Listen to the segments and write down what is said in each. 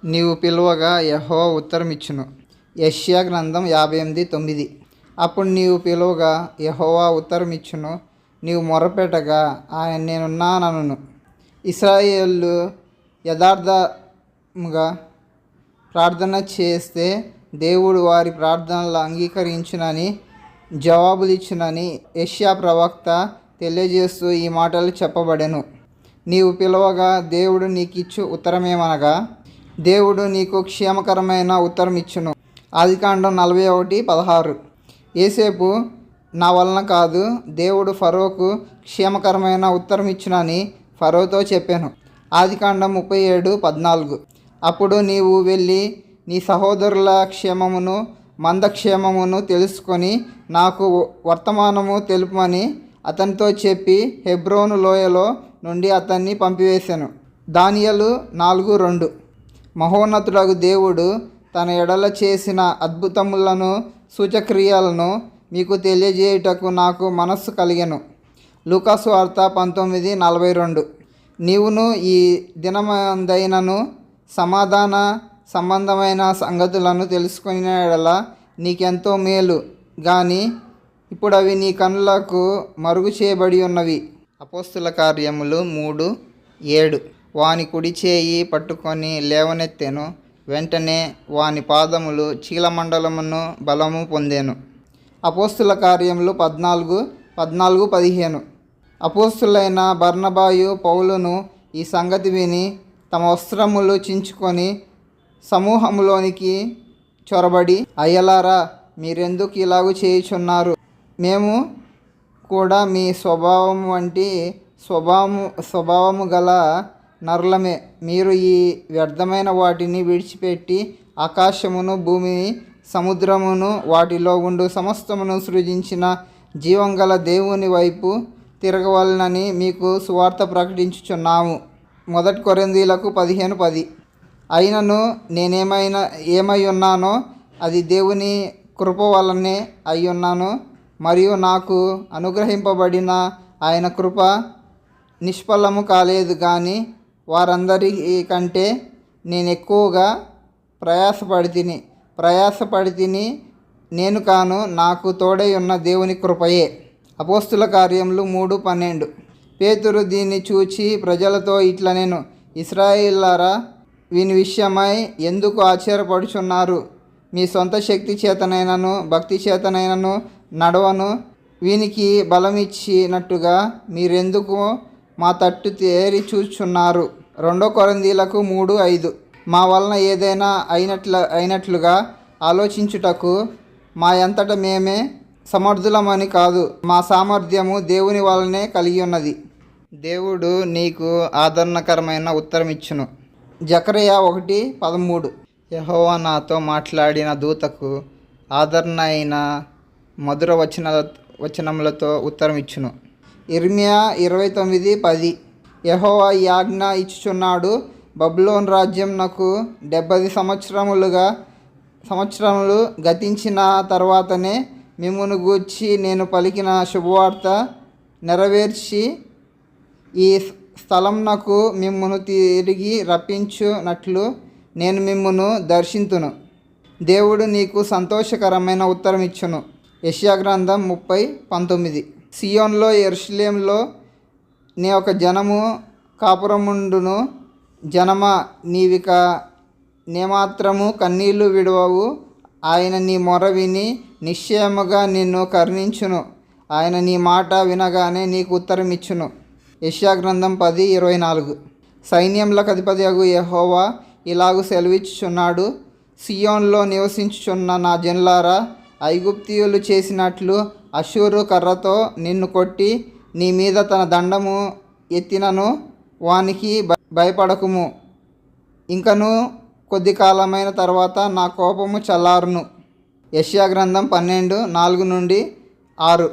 నీవు పిలువగా యెహోవా ఉత్తరమిచ్చును. యెషయా గ్రంథం 58:9. అప్పుడు నీవు పిలువగా యెహోవా ఉత్తరమిచ్చును, నీవు మొర్రపెట్టగా ఆయన నేనున్నాననును. ఇశ్రాయేలు యథార్థముగా ప్రార్థన చేస్తే దేవుడు వారి ప్రార్థనలు అంగీకరించునని, జవాబులిచ్చునని యెషయా ప్రవక్త తెలియజేస్తూ ఈ మాటలు చెప్పబడెను. నీవు పిలవగా దేవుడు నీకిచ్చు ఉత్తరమేమనగా, దేవుడు నీకు క్షేమకరమైన ఉత్తరమిచ్చును. ఆదికాండం 41:16. యోసేపు నా వలన కాదు, దేవుడు ఫరోకు క్షేమకరమైన ఉత్తరమిచ్చునని ఫరోతో చెప్పాను. ఆదికాండం 37:14. అప్పుడు నీవు వెళ్ళి నీ సహోదరుల క్షేమమును మందక్షేమమును తెలుసుకొని నాకు వర్తమానము తెలుపమని అతనితో చెప్పి హెబ్రోను లోయలో నుండి అతన్ని పంపివేశాను. దానియేలు 4:2. మహోన్నతుడగు దేవుడు తన ఎడల చేసిన అద్భుతములను సూచక్రియలను మీకు తెలియజేయుటకు నాకు మనస్సు కలిగెను. లూకాసు వార్త 19:42. నీవును ఈ దినమందైనను సమాధాన సంబంధమైన సంగతులను తెలుసుకున్న ఎడల నీకెంతో మేలు, గాని ఇప్పుడు అవి నీ కన్నులకు మరుగు చేయబడి ఉన్నవి. అపోస్తుల కార్యములు 3:7. వాని కుడి చేయి పట్టుకొని లేవనెత్తెను, వెంటనే వాని పాదములు చీలమండలమును బలము పొందెను. అపోస్తుల కార్యములు 14:15. అపోస్తులైన బర్నబాయు పౌలును ఈ సంగతి విని తమ వస్త్రములు చించుకొని సమూహములోనికి చొరబడి, అయ్యలారా, మీరెందుకు ఇలాగు చేయుచున్నారు? మేము కూడా మీ స్వభావము వంటి స్వభావము గల నరులమే. మీరు ఈ వ్యర్థమైన వాటిని విడిచిపెట్టి ఆకాశమును భూమిని సముద్రమును వాటిలో ఉండు సమస్తమును సృజించిన జీవంగల దేవుని వైపు తిరగవలనని మీకు సువార్త ప్రకటించుచున్నాము. 1 కొరింథీయులకు 15:10. అయినను ఏమై ఉన్నానో అది దేవుని కృప వలనే అయ్యున్నాను, మరియు నాకు అనుగ్రహింపబడిన ఆయన కృప నిష్ఫలము కాలేదు. కానీ వారందరి కంటే నేను ఎక్కువగా ప్రయాసపడితిని నేను కాను, నాకు తోడై ఉన్న దేవుని కృపయే. అపోస్తుల కార్యములు 3:12. పేతురు దీన్ని చూచి ప్రజలతో ఇట్లనెను, ఇశ్రాయేలులారా, వీని విషయమై ఎందుకు ఆశ్చర్యపడుచున్నారు? మీ సొంత శక్తి చేతనైనను భక్తి చేతనైనను నడవను వీనికి బలమిచ్చినట్టుగా మీరెందుకు మా తట్టు తేరి చూచుచున్నారు? 2 కొరింథీయులకు 3:5. మా వలన ఏదైనా అయినట్లుగా ఆలోచించుటకు మా అంతట మేమే సమర్థులమని కాదు, మా సామర్థ్యము దేవుని వలనే కలిగి ఉన్నది. దేవుడు నీకు ఆదరణకరమైన ఉత్తరమిచ్చును. జకర్యా 1:13. యెహోవా నాతో మాట్లాడిన దూతకు ఆదరణ అయిన మధుర వచనములతో ఉత్తరమిచ్చును. ఇర్మియా 29:10. యెహోవా ఈ ఆజ్ఞ ఇచ్చుచున్నాడు, బబులోను రాజ్యం నాకు 70 సంవత్సరములు గతించిన తర్వాతనే మిమ్మును గూర్చి నేను పలికిన శుభవార్త నెరవేర్చి ఈ స్థలమునకు మిమ్మును తిరిగి రప్పించునట్లు నేను మిమ్మును దర్శింతును. దేవుడు నీకు సంతోషకరమైన ఉత్తరమిచ్చును. యెషయా గ్రంథం 30:19. సియోన్లో యెరూషలేములో నీ ఒక జనము కాపురముండును. జనమా, నీవిక నేమాత్రము కన్నీళ్లు విడవవు. ఆయన నీ మొర విని నిశ్చయముగా నిన్ను కరుణించును. ఆయన నీ మాట వినగానే నీకు ఉత్తరమిచ్చును. యెషయా గ్రంథం 10:24. సైన్యములకు అధిపతియగు యెహోవా ఇలాగు సెలవిచ్చుచున్నాడు, సియోన్లో నివసించుచున్న నా జనులారా, ఐగుప్తీయులు చేసినట్లు అష్షూరు కర్రతో నిన్ను కొట్టి నీ మీద తన దండము ఎత్తినను వానికి భయపడకుము. ఇంకను కొద్ది కాలమైన తర్వాత నా కోపము చల్లారును. యెషయా గ్రంథం 12:4-6.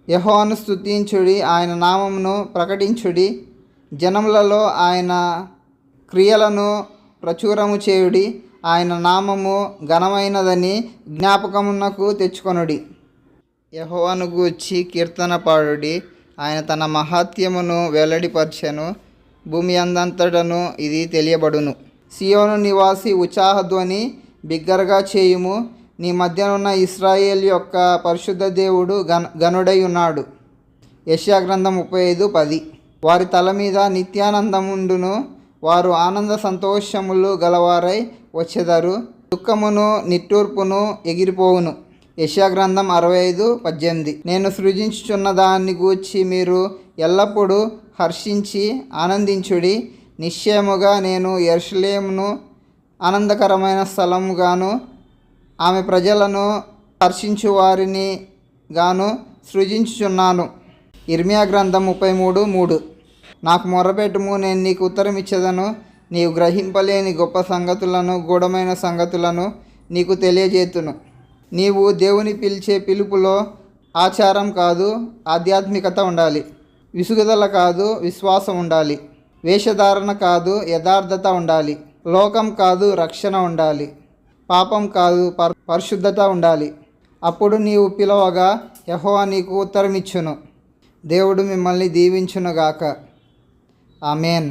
యెహోవాను స్తుతించుడి, ఆయన నామమును ప్రకటించుడి, జనములలో ఆయన క్రియలను ప్రచురము చేయుడి, ఆయన నామము ఘనమైనదని జ్ఞాపకమునకు తెచ్చుకొనుడి. యెహోవాను గూర్చి కీర్తన పాడుడి, ఆయన తన మహాత్మ్యమును వెల్లడిపరచెను, భూమి అందంతటను ఇది తెలియబడును. సియోను నివాసి ఉత్సాహధ్వని బిగ్గరగా చేయుము. నీ మధ్యనున్న ఇశ్రాయేల్ యొక్క పరిశుద్ధ దేవుడు గనుడై ఉన్నాడు. యెషయా గ్రంథం 35:10. వారి తల మీద నిత్యానందముండును, వారు ఆనంద సంతోషములు గలవారై వచ్చెదరు, దుఃఖమును నిట్టూర్పును ఎగిరిపోవును. యెషయా గ్రంథం 65:18. నేను సృజించుచున్న దాన్ని గూర్చి మీరు ఎల్లప్పుడూ హర్షించి ఆనందించుడి. నిశ్చయముగా నేను యెరూషలేమును ఆనందకరమైన స్థలముగాను ఆమె ప్రజలను హర్షించు వారిని గాను సృజించుచున్నాను. ఇర్మియా గ్రంథం 33:3. నాకు మొర్రపెట్టుము, నేను నీకు ఉత్తరం ఇచ్చేదను. నీవు గ్రహింపలేని గొప్ప సంగతులను, గూఢమైన సంగతులను నీకు తెలియజేతును. నీవు దేవుని పిలిచే పిలుపులో ఆచారం కాదు ఆధ్యాత్మికత ఉండాలి, విసుగుదల కాదు విశ్వాసం ఉండాలి, వేషధారణ కాదు యథార్థత ఉండాలి, లోకం కాదు రక్షణ ఉండాలి, పాపం కాదు పరిశుద్ధత ఉండాలి. అప్పుడు నీవు పిలవగా యెహోవా నీకు ఉత్తరమిచ్చును. దేవుడు మిమ్మల్ని దీవించునుగాక. ఆమేన్.